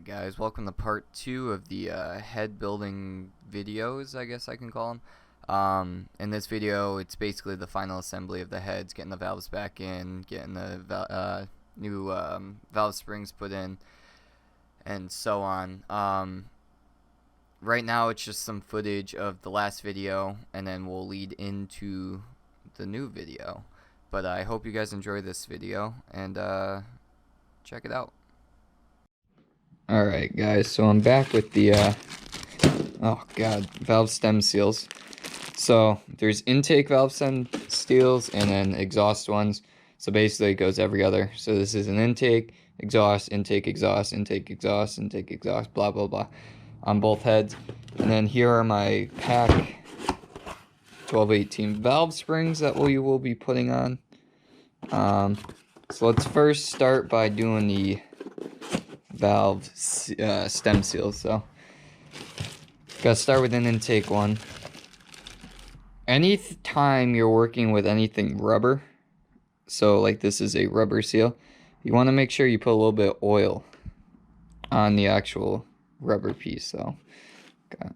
guys, welcome to part 2 of the head building videos, I guess I can call them. In this video, it's basically the final assembly of the heads, getting the valves back in, getting the new valve springs put in, and so on. Right now it's just some footage of the last video, and then we'll lead into the new video. But I hope you guys enjoy this video, and check it out. Alright guys, so I'm back with the, valve stem seals. So there's intake valve stem seals and then exhaust ones. So basically it goes every other. So this is an intake, exhaust, intake, exhaust, intake, exhaust, intake, exhaust, blah, blah, blah, on both heads. And then here are my pack 1218 valve springs that we will be putting on. So let's first start by doing the valve stem seals. So gotta start with an intake one. Any time you're working with anything rubber, so like this is a rubber seal, you want to make sure you put a little bit of oil on the actual rubber piece. So got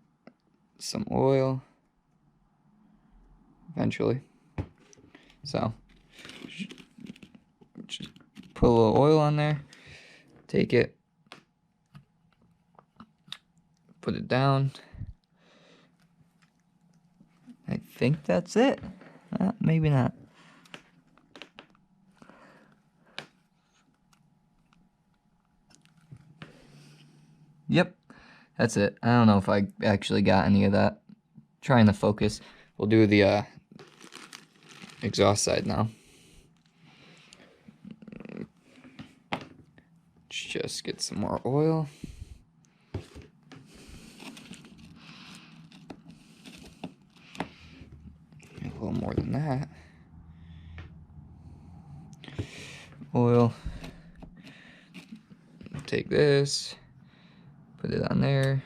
some oil eventually, so just put a little oil on there, take it, put it down. I think that's it. Maybe not. Yep, that's it. I don't know if I actually got any of that. Trying to focus. We'll do the exhaust side now. Just get some more oil. A little more than that. Oil. Take this, put it on there,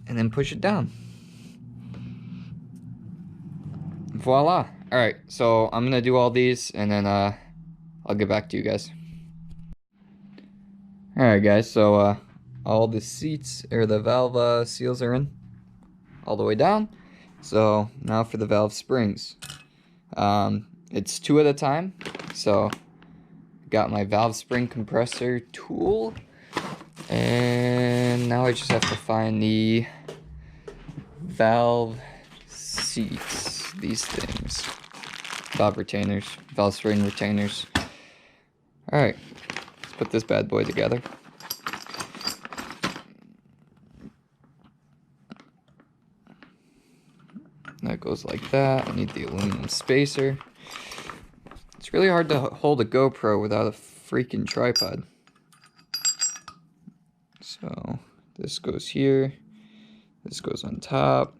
and then push it down. Voila. Alright, so I'm gonna do all these and then I'll get back to you guys. Alright guys, so all the seats or the valve seals are in all the way down. So now for the valve springs. It's 2 at a time. So got my valve spring compressor tool, and now I just have to find the valve seats, these things, valve retainers, valve spring retainers. Alright, let's put this bad boy together. That goes like that. I need the aluminum spacer. It's really hard to hold a GoPro without a freaking tripod. So this goes here. This goes on top.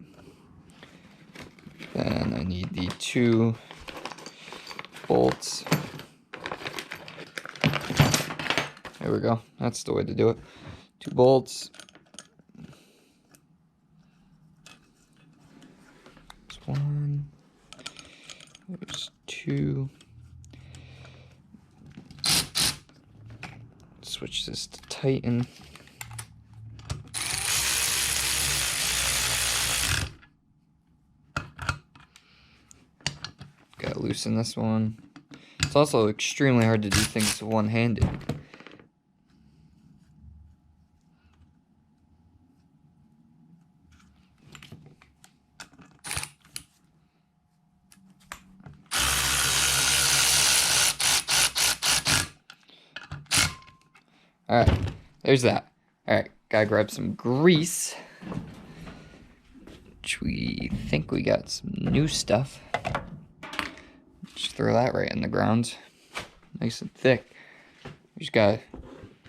Then I need the 2 bolts. There we go. That's the way to do it. 2 bolts. There's 1. There's 2. Switch this to Tighten. Gotta loosen this one. It's also extremely hard to do things one-handed. Alright, there's that. Alright, gotta grab some grease, which we think we got some new stuff. Just throw that right in the ground. Nice and thick. We just gotta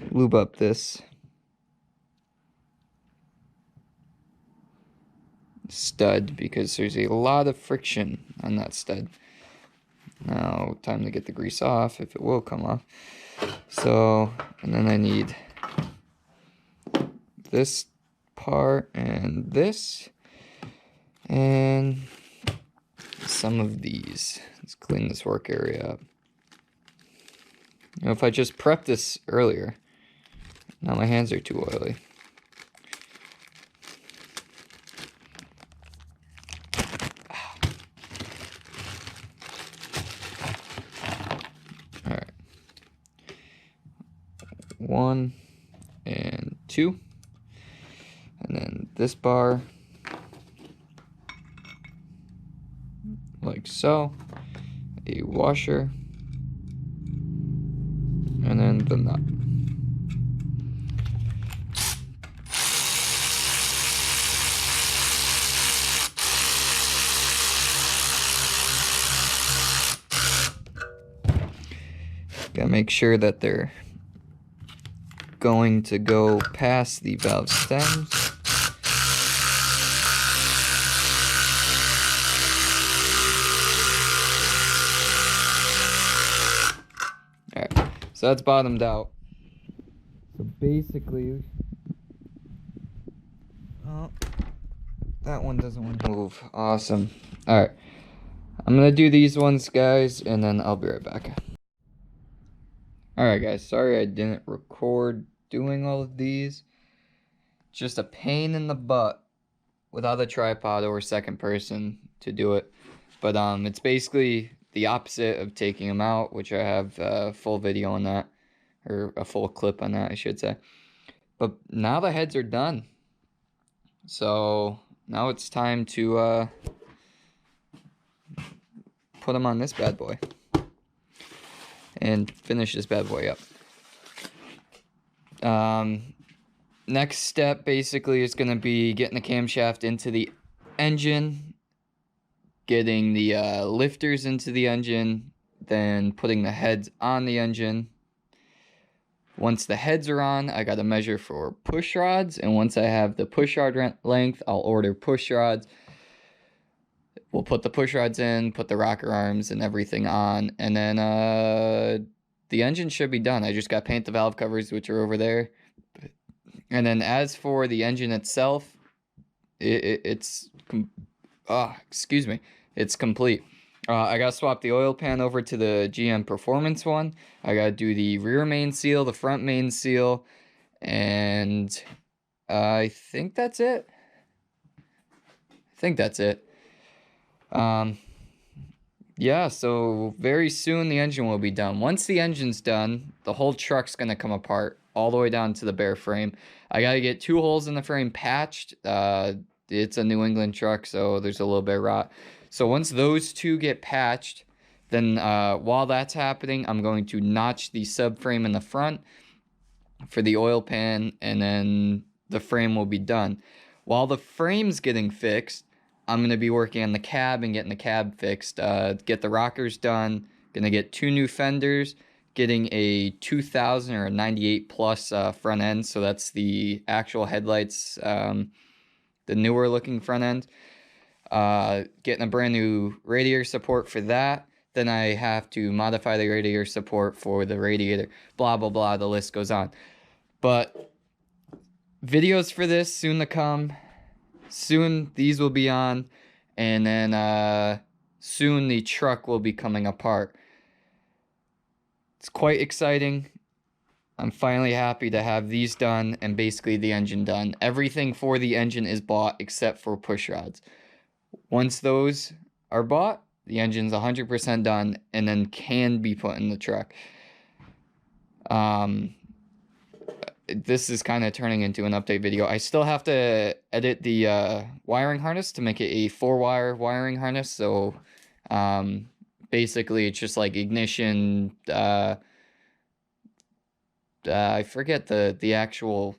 lube up this stud because there's a lot of friction on that stud. Now, time to get the grease off, if it will come off. So, and then I need this part and this, and some of these. Let's clean this work area up. You know, if I just prepped this earlier, Now my hands are too oily. Alright. 1 and 2. And then this bar, like so. A washer. And then the nut. Gotta make sure that they're going to go past the valve stems. Alright, so that's bottomed out. So basically, oh, that one doesn't want to move. Awesome. Alright, I'm gonna do these ones, guys, and then I'll be right back. Alright guys, sorry I didn't record doing all of these. Just a pain in the butt without a tripod or second person to do it. But it's basically the opposite of taking them out, which I have a full video on that. Or a full clip on that, I should say. But now the heads are done. So now it's time to put them on this bad boy. And finish this bad boy up. Next step basically is going to be getting the camshaft into the engine, getting the lifters into the engine, then putting the heads on the engine. Once the heads are on, I got to measure for push rods, and once I have the push rod length, I'll order push rods. We'll put the push rods in, put the rocker arms and everything on, and then the engine should be done. I just got to paint the valve covers, which are over there. And then as for the engine itself, it's complete. I got to swap the oil pan over to the GM Performance one. I got to do the rear main seal, the front main seal, and I think that's it. Yeah, so very soon the engine will be done. Once the engine's done, the whole truck's gonna come apart all the way down to the bare frame. I gotta get 2 holes in the frame patched. It's a New England truck, so there's a little bit of rot. So once those 2 get patched, then while that's happening, I'm going to notch the subframe in the front for the oil pan, and then the frame will be done. While the frame's getting fixed, I'm going to be working on the cab and getting the cab fixed. Get the rockers done. Going to get 2 new fenders. Getting a 2000 or a 98 plus front end. So that's the actual headlights, the newer looking front end. Getting a brand new radiator support for that. Then I have to modify the radiator support for the radiator. Blah, blah, blah. The list goes on. But videos for this soon to come. Soon these will be on, and then soon the truck will be coming apart. It's quite exciting. I'm finally happy to have these done and basically the engine done. Everything for the engine is bought except for push rods. Once those are bought, the engine's 100% done and then can be put in the truck. This is kind of turning into an update video. I still have to edit the wiring harness to make it a 4-wire wiring harness. So basically it's just like ignition. I forget the actual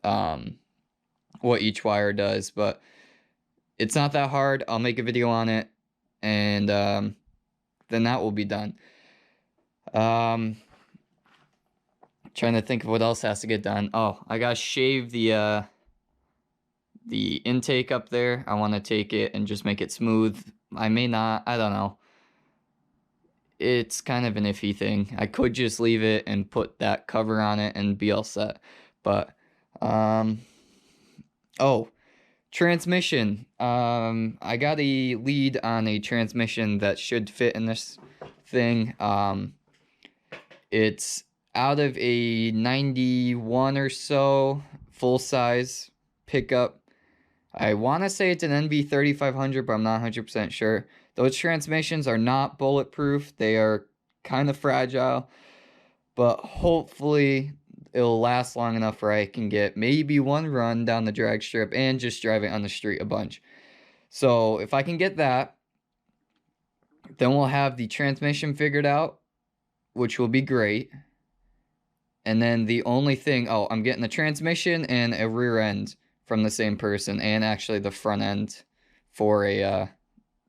what each wire does, but it's not that hard. I'll make a video on it, and then that will be done. Trying to think of what else has to get done. Oh, I gotta shave the intake up there. I want to take it and just make it smooth. I may not. I don't know. It's kind of an iffy thing. I could just leave it and put that cover on it and be all set. But oh, transmission. I got a lead on a transmission that should fit in this thing. It's out of a 91 or so full-size pickup. I want to say it's an NV 3500, but I'm not 100% sure. Those transmissions are not bulletproof. They are kind of fragile, but hopefully it'll last long enough where I can get maybe one run down the drag strip and just drive it on the street a bunch. So if I can get that, then we'll have the transmission figured out, which will be great. And then the only thing, oh, I'm getting the transmission and a rear end from the same person, and actually the front end for a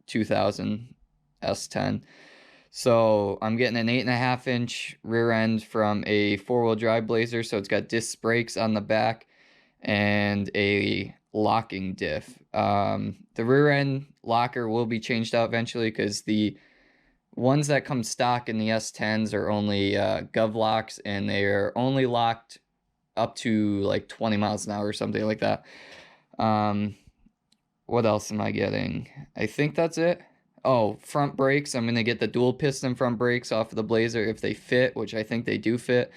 2000 S10. So I'm getting an 8.5-inch rear end from a 4-wheel drive Blazer, so it's got disc brakes on the back and a locking diff. The rear end locker will be changed out eventually because the ones that come stock in the S10s are only gov locks, and they are only locked up to like 20 miles an hour or something like that. What else am I getting? I think that's it. Oh, front brakes. I'm going to get the dual piston front brakes off of the Blazer if they fit, which I think they do fit.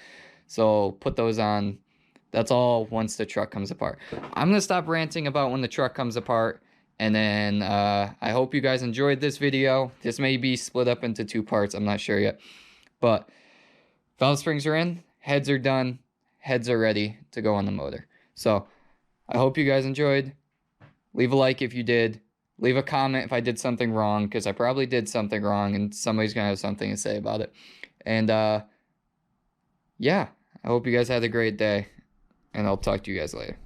So put those on. That's all once the truck comes apart. I'm going to stop ranting about when the truck comes apart. And then I hope you guys enjoyed this video. This may be split up into 2 parts. I'm not sure yet. But valve springs are in. Heads are done. Heads are ready to go on the motor. So I hope you guys enjoyed. Leave a like if you did. Leave a comment if I did something wrong, because I probably did something wrong and somebody's going to have something to say about it. And yeah, I hope you guys had a great day, and I'll talk to you guys later.